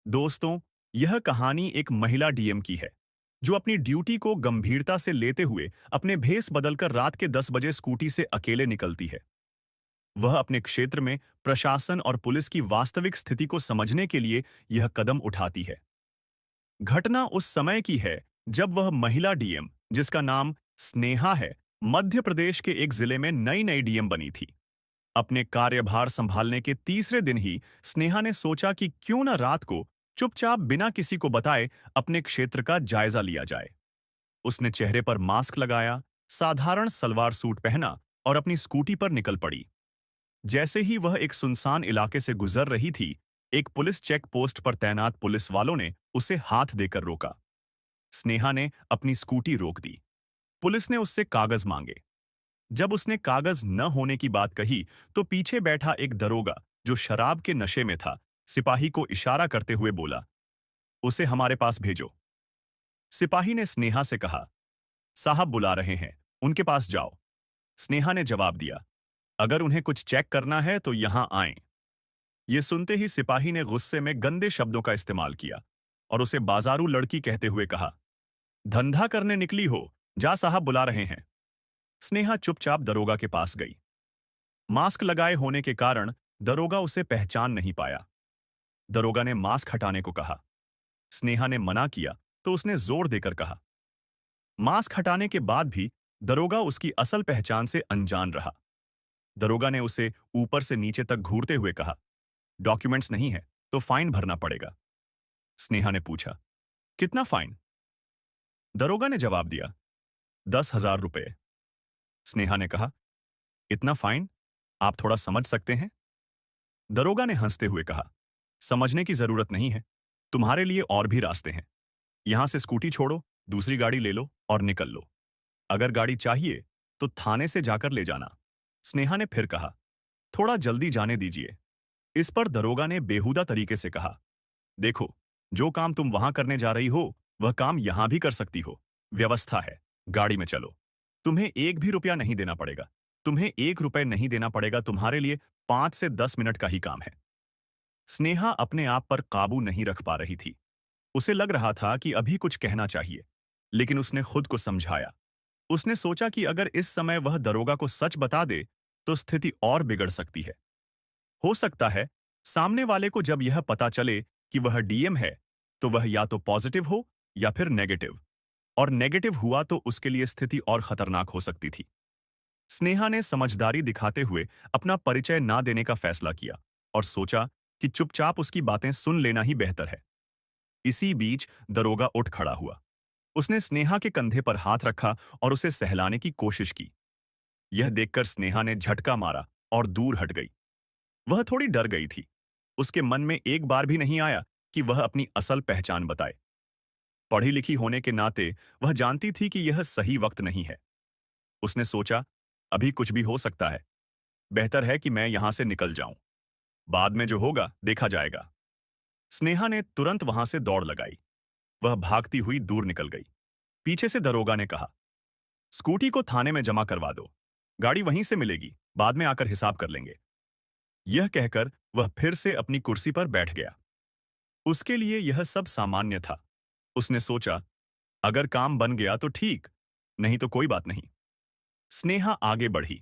दोस्तों, यह कहानी एक महिला डीएम की है, जो अपनी ड्यूटी को गंभीरता से लेते हुए अपने भेस बदलकर रात के 10 बजे स्कूटी से अकेले निकलती है। वह अपने क्षेत्र में प्रशासन और पुलिस की वास्तविक स्थिति को समझने के लिए यह कदम उठाती है। घटना उस समय की है जब वह महिला डीएम, जिसका नाम स्नेहा है, मध्य प्रदेश के एक जिले में नई नई डीएम बनी थी। अपने कार्यभार संभालने के तीसरे दिन ही स्नेहा ने सोचा कि क्यों न रात को चुपचाप बिना किसी को बताए अपने क्षेत्र का जायजा लिया जाए। उसने चेहरे पर मास्क लगाया, साधारण सलवार सूट पहना और अपनी स्कूटी पर निकल पड़ी। जैसे ही वह एक सुनसान इलाके से गुजर रही थी, एक पुलिस चेक पोस्ट पर तैनात पुलिस वालों ने उसे हाथ देकर रोका। स्नेहा ने अपनी स्कूटी रोक दी। पुलिस ने उससे कागज मांगे। जब उसने कागज न होने की बात कही, तो पीछे बैठा एक दरोगा, जो शराब के नशे में था, सिपाही को इशारा करते हुए बोला, उसे हमारे पास भेजो। सिपाही ने स्नेहा से कहा, साहब बुला रहे हैं, उनके पास जाओ। स्नेहा ने जवाब दिया, अगर उन्हें कुछ चेक करना है तो यहां आएं। ये सुनते ही सिपाही ने गुस्से में गंदे शब्दों का इस्तेमाल किया और उसे बाजारू लड़की कहते हुए कहा, धंधा करने निकली हो, जा साहब बुला रहे हैं। स्नेहा चुपचाप दरोगा के पास गई। मास्क लगाए होने के कारण दरोगा उसे पहचान नहीं पाया। दरोगा ने मास्क हटाने को कहा। स्नेहा ने मना किया तो उसने जोर देकर कहा। मास्क हटाने के बाद भी दरोगा उसकी असल पहचान से अनजान रहा। दरोगा ने उसे ऊपर से नीचे तक घूरते हुए कहा, डॉक्यूमेंट्स नहीं है तो फाइन भरना पड़ेगा। स्नेहा ने पूछा, कितना फाइन? दरोगा ने जवाब दिया, 10,000 रुपए। स्नेहा ने कहा, इतना फाइन? आप थोड़ा समझ सकते हैं? दरोगा ने हंसते हुए कहा, समझने की जरूरत नहीं है, तुम्हारे लिए और भी रास्ते हैं। यहां से स्कूटी छोड़ो, दूसरी गाड़ी ले लो और निकल लो। अगर गाड़ी चाहिए तो थाने से जाकर ले जाना। स्नेहा ने फिर कहा, थोड़ा जल्दी जाने दीजिए। इस पर दरोगा ने बेहुदा तरीके से कहा, देखो, जो काम तुम वहां करने जा रही हो, वह काम यहां भी कर सकती हो। व्यवस्था है, गाड़ी में चलो। तुम्हें एक भी रुपया नहीं देना पड़ेगा। तुम्हें 1 रुपए नहीं देना पड़ेगा, तुम्हारे लिए 5 से 10 मिनट का ही काम है। स्नेहा अपने आप पर काबू नहीं रख पा रही थी। उसे लग रहा था कि अभी कुछ कहना चाहिए, लेकिन उसने खुद को समझाया। उसने सोचा कि अगर इस समय वह दरोगा को सच बता दे, तो स्थिति और बिगड़ सकती है। हो सकता है सामने वाले को जब यह पता चले कि वह डीएम है, तो वह या तो पॉजिटिव हो या फिर नेगेटिव, और नेगेटिव हुआ तो उसके लिए स्थिति और खतरनाक हो सकती थी। स्नेहा ने समझदारी दिखाते हुए अपना परिचय ना देने का फैसला किया और सोचा कि चुपचाप उसकी बातें सुन लेना ही बेहतर है। इसी बीच दरोगा उठ खड़ा हुआ। उसने स्नेहा के कंधे पर हाथ रखा और उसे सहलाने की कोशिश की। यह देखकर स्नेहा ने झटका मारा और दूर हट गई। वह थोड़ी डर गई थी। उसके मन में एक बार भी नहीं आया कि वह अपनी असल पहचान बताए। पढ़ी लिखी होने के नाते वह जानती थी कि यह सही वक्त नहीं है। उसने सोचा, अभी कुछ भी हो सकता है। बेहतर है कि मैं यहां से निकल जाऊं। बाद में जो होगा देखा जाएगा। स्नेहा ने तुरंत वहां से दौड़ लगाई। वह भागती हुई दूर निकल गई। पीछे से दरोगा ने कहा, स्कूटी को थाने में जमा करवा दो। गाड़ी वहीं से मिलेगी, बाद में आकर हिसाब कर लेंगे। यह कहकर वह फिर से अपनी कुर्सी पर बैठ गया। उसके लिए यह सब सामान्य था। उसने सोचा, अगर काम बन गया तो ठीक, नहीं तो कोई बात नहीं। स्नेहा आगे बढ़ी।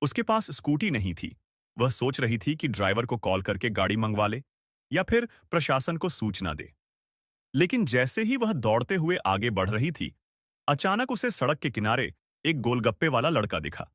उसके पास स्कूटी नहीं थी। वह सोच रही थी कि ड्राइवर को कॉल करके गाड़ी मंगवा ले या फिर प्रशासन को सूचना दे। लेकिन जैसे ही वह दौड़ते हुए आगे बढ़ रही थी, अचानक उसे सड़क के किनारे एक गोलगप्पे वाला लड़का दिखा।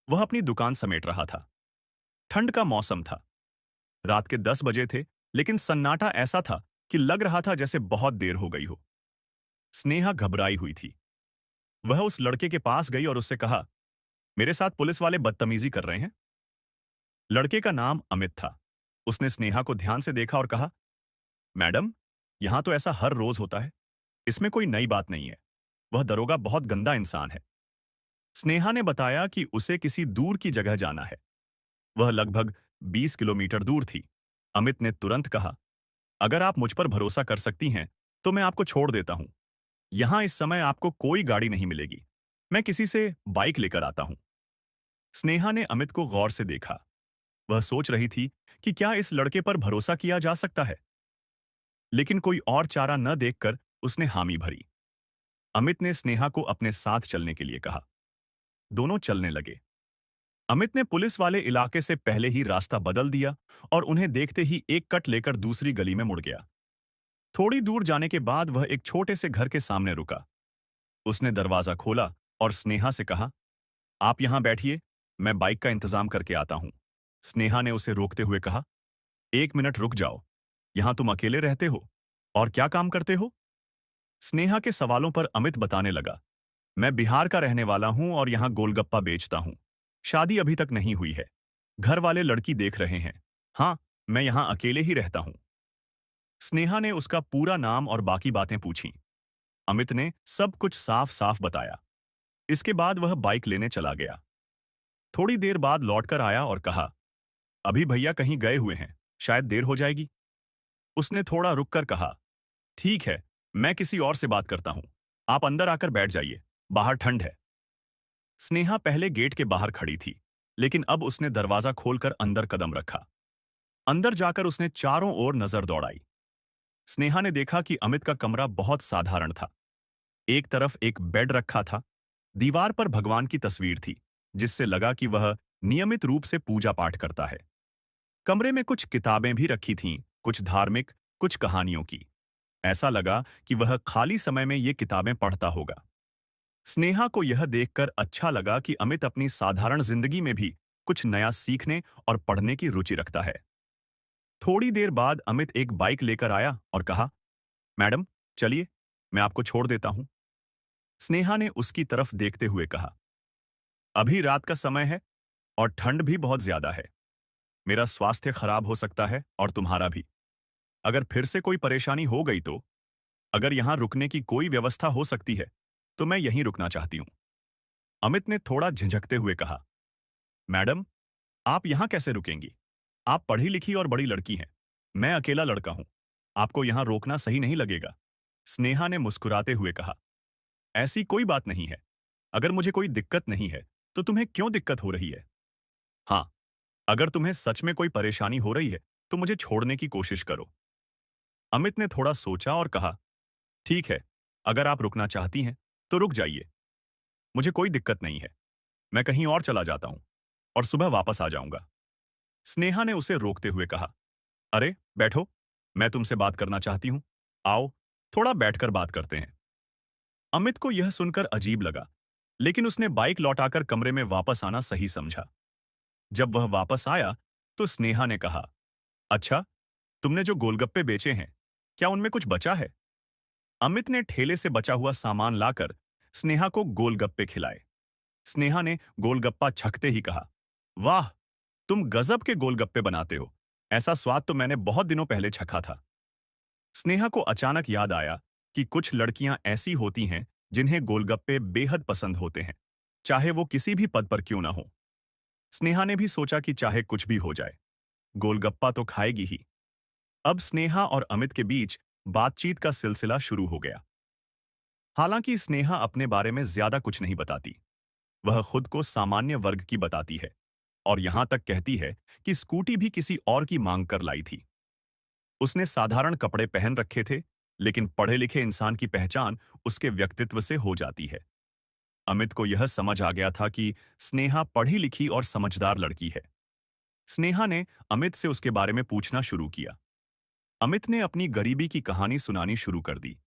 वह अपनी दुकान समेट रहा था। ठंड का मौसम था। रात के 10 बजे थे, लेकिन सन्नाटा ऐसा था कि लग रहा था जैसे बहुत देर हो गई हो। स्नेहा घबराई हुई थी। वह उस लड़के के पास गई और उससे कहा, मेरे साथ पुलिस वाले बदतमीजी कर रहे हैं। लड़के का नाम अमित था। उसने स्नेहा को ध्यान से देखा और कहा, मैडम, यहां तो ऐसा हर रोज होता है। इसमें कोई नई बात नहीं है। वह दरोगा बहुत गंदा इंसान है। स्नेहा ने बताया कि उसे किसी दूर की जगह जाना है। वह लगभग 20 किलोमीटर दूर थी। अमित ने तुरंत कहा, अगर आप मुझ पर भरोसा कर सकती हैं, तो मैं आपको छोड़ देता हूं। यहां इस समय आपको कोई गाड़ी नहीं मिलेगी। मैं किसी से बाइक लेकर आता हूं। स्नेहा ने अमित को गौर से देखा। वह सोच रही थी कि क्या इस लड़के पर भरोसा किया जा सकता है। लेकिन कोई और चारा न देखकर उसने हामी भरी। अमित ने स्नेहा को अपने साथ चलने के लिए कहा। दोनों चलने लगे। अमित ने पुलिस वाले इलाके से पहले ही रास्ता बदल दिया और उन्हें देखते ही एक कट लेकर दूसरी गली में मुड़ गया। थोड़ी दूर जाने के बाद वह एक छोटे से घर के सामने रुका। उसने दरवाजा खोला और स्नेहा से कहा, आप यहां बैठिए, मैं बाइक का इंतजाम करके आता हूं। स्नेहा ने उसे रोकते हुए कहा, एक मिनट रुक जाओ। यहां तुम अकेले रहते हो और क्या काम करते हो? स्नेहा के सवालों पर अमित बताने लगा, मैं बिहार का रहने वाला हूं और यहां गोलगप्पा बेचता हूं। शादी अभी तक नहीं हुई है। घर वाले लड़की देख रहे हैं। हाँ, मैं यहां अकेले ही रहता हूं। स्नेहा ने उसका पूरा नाम और बाकी बातें पूछीं। अमित ने सब कुछ साफ साफ बताया। इसके बाद वह बाइक लेने चला गया। थोड़ी देर बाद लौटकर आया और कहा, अभी भैया कहीं गए हुए हैं, शायद देर हो जाएगी। उसने थोड़ा रुककर कहा, ठीक है, मैं किसी और से बात करता हूं। आप अंदर आकर बैठ जाइए, बाहर ठंड है। स्नेहा पहले गेट के बाहर खड़ी थी, लेकिन अब उसने दरवाजा खोलकर अंदर कदम रखा। अंदर जाकर उसने चारों ओर नजर दौड़ाई। स्नेहा ने देखा कि अमित का कमरा बहुत साधारण था। एक तरफ एक बेड रखा था। दीवार पर भगवान की तस्वीर थी, जिससे लगा कि वह नियमित रूप से पूजा पाठ करता है। कमरे में कुछ किताबें भी रखी थीं, कुछ धार्मिक, कुछ कहानियों की। ऐसा लगा कि वह खाली समय में ये किताबें पढ़ता होगा। स्नेहा को यह देखकर अच्छा लगा कि अमित अपनी साधारण जिंदगी में भी कुछ नया सीखने और पढ़ने की रुचि रखता है। थोड़ी देर बाद अमित एक बाइक लेकर आया और कहा, मैडम, चलिए, मैं आपको छोड़ देता हूं। स्नेहा ने उसकी तरफ देखते हुए कहा, अभी रात का समय है और ठंड भी बहुत ज्यादा है। मेरा स्वास्थ्य खराब हो सकता है और तुम्हारा भी। अगर फिर से कोई परेशानी हो गई तो, अगर यहां रुकने की कोई व्यवस्था हो सकती है, तो मैं यहीं रुकना चाहती हूं। अमित ने थोड़ा झिझकते हुए कहा, मैडम, आप यहां कैसे रुकेंगी? आप पढ़ी लिखी और बड़ी लड़की हैं। मैं अकेला लड़का हूं। आपको यहां रोकना सही नहीं लगेगा। स्नेहा ने मुस्कुराते हुए कहा, ऐसी कोई बात नहीं है। अगर मुझे कोई दिक्कत नहीं है, तो तुम्हें क्यों दिक्कत हो रही है? हाँ, अगर तुम्हें सच में कोई परेशानी हो रही है, तो मुझे छोड़ने की कोशिश करो। अमित ने थोड़ा सोचा और कहा, ठीक है, अगर आप रुकना चाहती हैं, तो रुक जाइए। मुझे कोई दिक्कत नहीं है। मैं कहीं और चला जाता हूं और सुबह वापस आ जाऊंगा। स्नेहा ने उसे रोकते हुए कहा, अरे, बैठो, मैं तुमसे बात करना चाहती हूं। आओ, थोड़ा बैठकर बात करते हैं। अमित को यह सुनकर अजीब लगा, लेकिन उसने बाइक लौटाकर कमरे में वापस आना सही समझा। जब वह वापस आया, तो स्नेहा ने कहा, अच्छा, तुमने जो गोलगप्पे बेचे हैं, क्या उनमें कुछ बचा है? अमित ने ठेले से बचा हुआ सामान लाकर स्नेहा को गोलगप्पे खिलाए। स्नेहा ने गोलगप्पा छकते ही कहा, वाह, तुम गजब के गोलगप्पे बनाते हो। ऐसा स्वाद तो मैंने बहुत दिनों पहले चखा था। स्नेहा को अचानक याद आया कि कुछ लड़कियां ऐसी होती हैं जिन्हें गोलगप्पे बेहद पसंद होते हैं, चाहे वो किसी भी पद पर क्यों ना हो। स्नेहा ने भी सोचा कि चाहे कुछ भी हो जाए, गोलगप्पा तो खाएगी ही। अब स्नेहा और अमित के बीच बातचीत का सिलसिला शुरू हो गया। हालांकि स्नेहा अपने बारे में ज्यादा कुछ नहीं बताती। वह खुद को सामान्य वर्ग की बताती है और यहां तक कहती है कि स्कूटी भी किसी और की मांग कर लाई थी। उसने साधारण कपड़े पहन रखे थे, लेकिन पढ़े लिखे इंसान की पहचान उसके व्यक्तित्व से हो जाती है। अमित को यह समझ आ गया था कि स्नेहा पढ़ी लिखी और समझदार लड़की है। स्नेहा ने अमित से उसके बारे में पूछना शुरू किया। अमित ने अपनी गरीबी की कहानी सुनानी शुरू कर दी।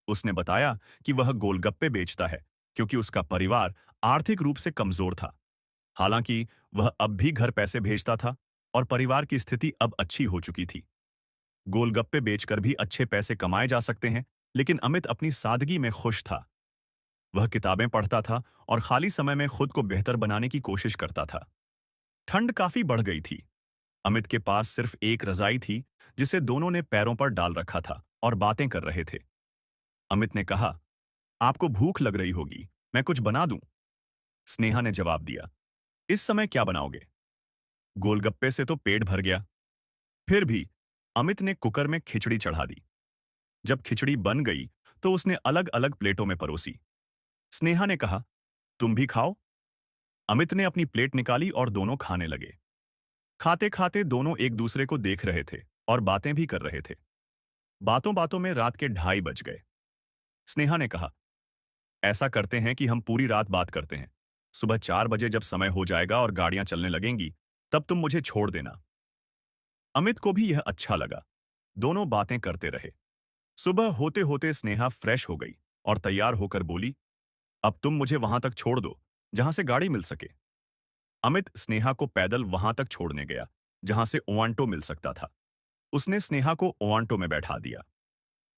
उसने बताया कि वह गोलगप्पे बेचता है क्योंकि उसका परिवार आर्थिक रूप से कमजोर था। हालांकि वह अब भी घर पैसे भेजता था और परिवार की स्थिति अब अच्छी हो चुकी थी। गोलगप्पे बेचकर भी अच्छे पैसे कमाए जा सकते हैं, लेकिन अमित अपनी सादगी में खुश था। वह किताबें पढ़ता था और खाली समय में खुद को बेहतर बनाने की कोशिश करता था। ठंड काफी बढ़ गई थी। अमित के पास सिर्फ एक रजाई थी, जिसे दोनों ने पैरों पर डाल रखा था और बातें कर रहे थे। अमित ने कहा, आपको भूख लग रही होगी, मैं कुछ बना दूं? स्नेहा ने जवाब दिया, इस समय क्या बनाओगे? गोलगप्पे से तो पेट भर गया। फिर भी अमित ने कुकर में खिचड़ी चढ़ा दी। जब खिचड़ी बन गई, तो उसने अलग अलग प्लेटों में परोसी। स्नेहा ने कहा, तुम भी खाओ। अमित ने अपनी प्लेट निकाली और दोनों खाने लगे। खाते खाते दोनों एक दूसरे को देख रहे थे और बातें भी कर रहे थे। बातों बातों में रात के 2:30 बज गए। स्नेहा ने कहा, ऐसा करते हैं कि हम पूरी रात बात करते हैं। सुबह 4 बजे जब समय हो जाएगा और गाड़ियां चलने लगेंगी, तब तुम मुझे छोड़ देना। अमित को भी यह अच्छा लगा। दोनों बातें करते रहे। सुबह होते होते स्नेहा फ्रेश हो गई और तैयार होकर बोली, अब तुम मुझे वहां तक छोड़ दो, जहां से गाड़ी मिल सके। अमित स्नेहा को पैदल वहां तक छोड़ने गया, जहां से ओवांटो मिल सकता था। उसने स्नेहा को ओवांटो में बैठा दिया।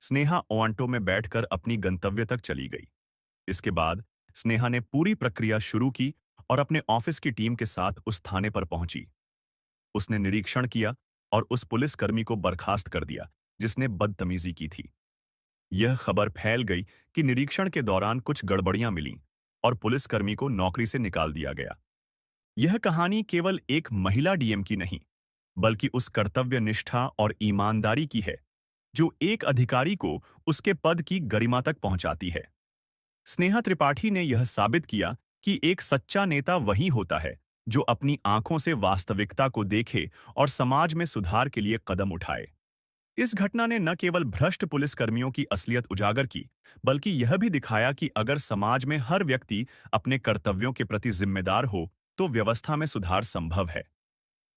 स्नेहा ओवांटो में बैठकर अपनी गंतव्य तक चली गई। इसके बाद स्नेहा ने पूरी प्रक्रिया शुरू की और अपने ऑफिस की टीम के साथ उस थाने पर पहुंची। उसने निरीक्षण किया और उस पुलिसकर्मी को बर्खास्त कर दिया, जिसने बदतमीजी की थी। यह खबर फैल गई कि निरीक्षण के दौरान कुछ गड़बड़ियां मिलीं और पुलिसकर्मी को नौकरी से निकाल दिया गया। यह कहानी केवल एक महिला डीएम की नहीं, बल्कि उस कर्तव्य निष्ठा और ईमानदारी की है, जो एक अधिकारी को उसके पद की गरिमा तक पहुंचाती है। स्नेहा त्रिपाठी ने यह साबित किया कि एक सच्चा नेता वही होता है, जो अपनी आंखों से वास्तविकता को देखे और समाज में सुधार के लिए कदम उठाए। इस घटना ने न केवल भ्रष्ट पुलिसकर्मियों की असलियत उजागर की, बल्कि यह भी दिखाया कि अगर समाज में हर व्यक्ति अपने कर्तव्यों के प्रति जिम्मेदार हो, तो व्यवस्था में सुधार संभव है।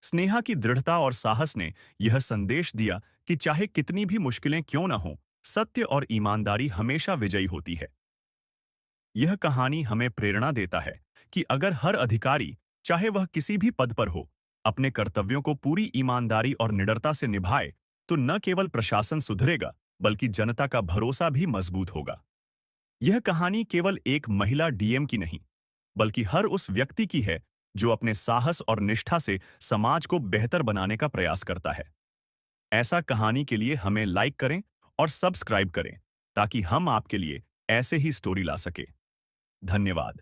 स्नेहा की दृढ़ता और साहस ने यह संदेश दिया कि चाहे कितनी भी मुश्किलें क्यों न हों, सत्य और ईमानदारी हमेशा विजयी होती है। यह कहानी हमें प्रेरणा देता है कि अगर हर अधिकारी, चाहे वह किसी भी पद पर हो, अपने कर्तव्यों को पूरी ईमानदारी और निडरता से निभाए, तो न केवल प्रशासन सुधरेगा, बल्कि जनता का भरोसा भी मजबूत होगा। यह कहानी केवल एक महिला डीएम की नहीं, बल्कि हर उस व्यक्ति की है जो अपने साहस और निष्ठा से समाज को बेहतर बनाने का प्रयास करता है। ऐसा कहानी के लिए हमें लाइक करें और सब्सक्राइब करें, ताकि हम आपके लिए ऐसे ही स्टोरी ला सके। धन्यवाद।